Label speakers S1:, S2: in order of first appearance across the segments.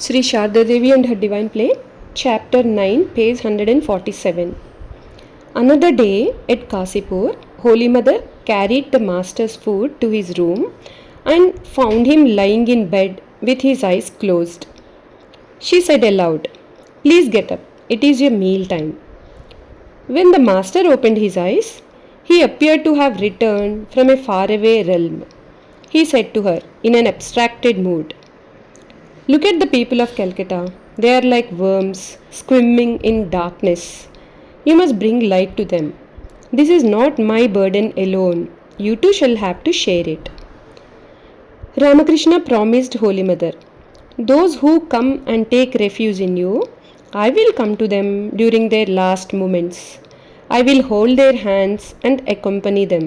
S1: Sri Sharda Devi and her Divine Play, Chapter-9, page 147. Another day at Cossipore, Holy Mother carried the master's food to his room and found him lying in bed with his eyes closed. She said aloud, "Please get up, it is your meal time." When the master opened his eyes, he appeared to have returned from a faraway realm. He said to her in an abstracted mood, "Look at the people of Calcutta. They are like worms swimming in darkness. You must bring light to them. This is not my burden alone. You too shall have to share it." Ramakrishna promised Holy Mother, "Those who come and take refuge in you, I will come to them during their last moments. I will hold their hands and accompany them."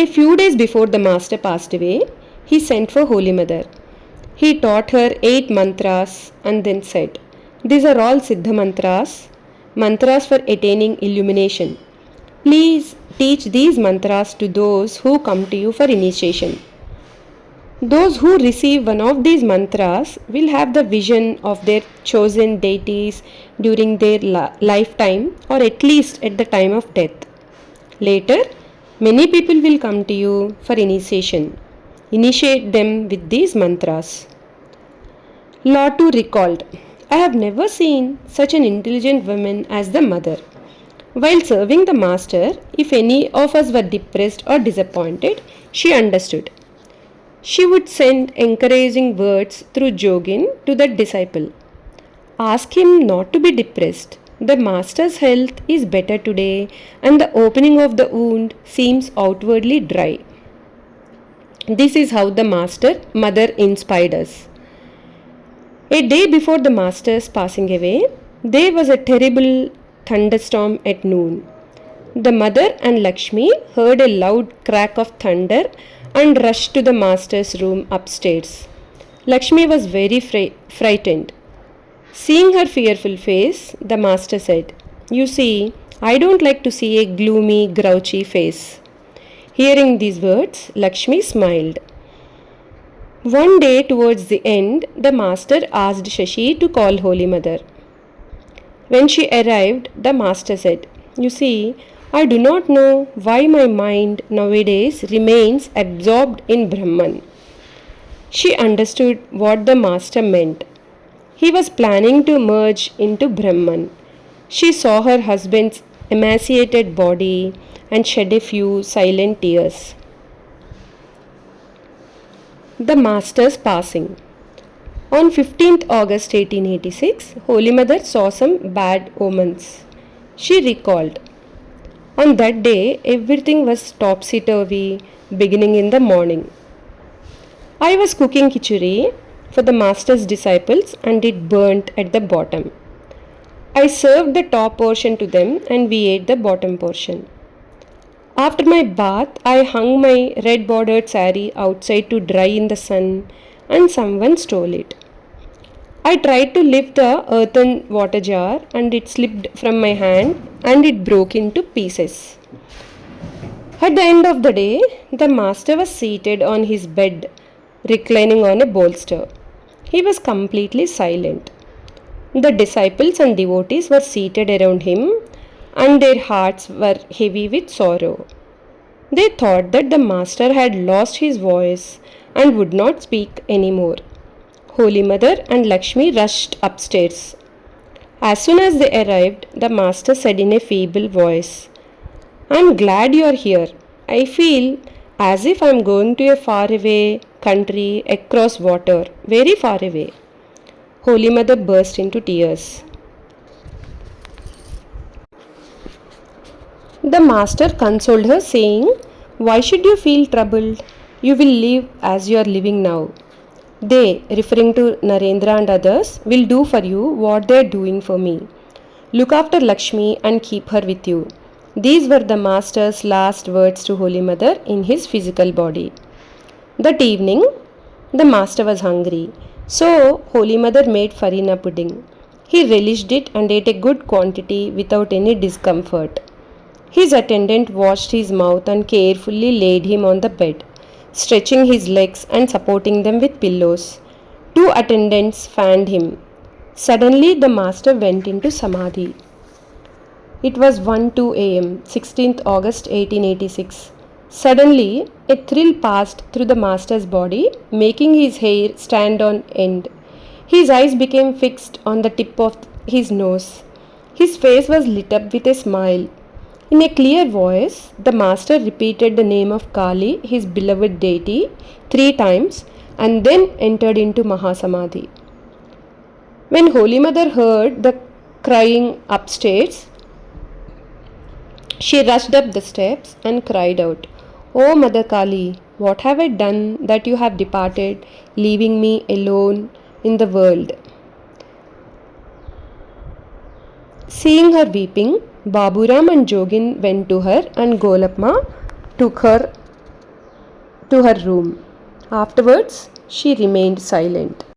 S1: A few days before the master passed away, he sent for Holy Mother. He taught her 8 mantras and then said, "These are all Siddha mantras, mantras for attaining illumination. Please teach these mantras to those who come to you for initiation. Those who receive one of these mantras will have the vision of their chosen deities during their lifetime, or at least at the time of death. Later, many people will come to you for initiation. Initiate them with these mantras." Lord too recalled, "I have never seen such an intelligent woman as the mother. While serving the master, if any of us were depressed or disappointed, she understood. She would send encouraging words through Jogin to that disciple. Ask him not to be depressed. The master's health is better today, and the opening of the wound seems outwardly dry." This is how the mother inspired us. A day before the master's passing away, there was a terrible thunderstorm at noon. The mother and Lakshmi heard a loud crack of thunder and rushed to the master's room upstairs. Lakshmi was very frightened. Seeing her fearful face, the master said, "You see, I don't like to see a gloomy, grouchy face." Hearing these words, Lakshmi smiled. One day towards the end, the master asked Shashi to call Holy Mother. When she arrived, the master said, "You see, I do not know why my mind nowadays remains absorbed in Brahman." She understood what the master meant. He was planning to merge into Brahman. She saw her husband's emaciated body and shed a few silent tears. The master's passing. On 15th August 1886, Holy Mother saw some bad omens. She recalled, "On that day, everything was topsy-turvy, beginning in the morning. I was cooking khichdi for the master's disciples and it burnt at the bottom. I served the top portion to them and we ate the bottom portion. After my bath, I hung my red bordered saree outside to dry in the sun and someone stole it. I tried to lift the earthen water jar and it slipped from my hand and it broke into pieces." At the end of the day, the master was seated on his bed, reclining on a bolster. He was completely silent. The disciples and devotees were seated around him and their hearts were heavy with sorrow. They thought that the master had lost his voice and would not speak anymore. Holy Mother and Lakshmi rushed upstairs. As soon as they arrived, the master said in a feeble voice, "I am glad you are here. I feel as if I am going to a faraway country across water, very far away." Holy Mother burst into tears. The master consoled her, saying, "Why should you feel troubled? You will live as you are living now. They," referring to Narendra and others, "will do for you what they are doing for me. Look after Lakshmi and keep her with you." These were the master's last words to Holy Mother in his physical body. That evening, the master was hungry, so Holy Mother made farina pudding. He relished it and ate a good quantity without any discomfort. His attendant washed his mouth and carefully laid him on the bed. stretching his legs and supporting them with pillows. Two attendants fanned him. Suddenly, the master went into samadhi. It was 1:02 a.m., 16th August 1886. Suddenly, a thrill passed through the master's body, making his hair stand on end. His eyes became fixed on the tip of his nose. His face was lit up with a smile. In a clear voice, the master repeated the name of Kali, his beloved deity, 3 times and then entered into Mahasamadhi. When Holy Mother heard the crying upstairs, she rushed up the steps and cried out, "Oh Mother Kali, what have I done that you have departed, leaving me alone in the world?" Seeing her weeping, Baburam and Jogin went to her and Golapma took her to her room. Afterwards, she remained silent.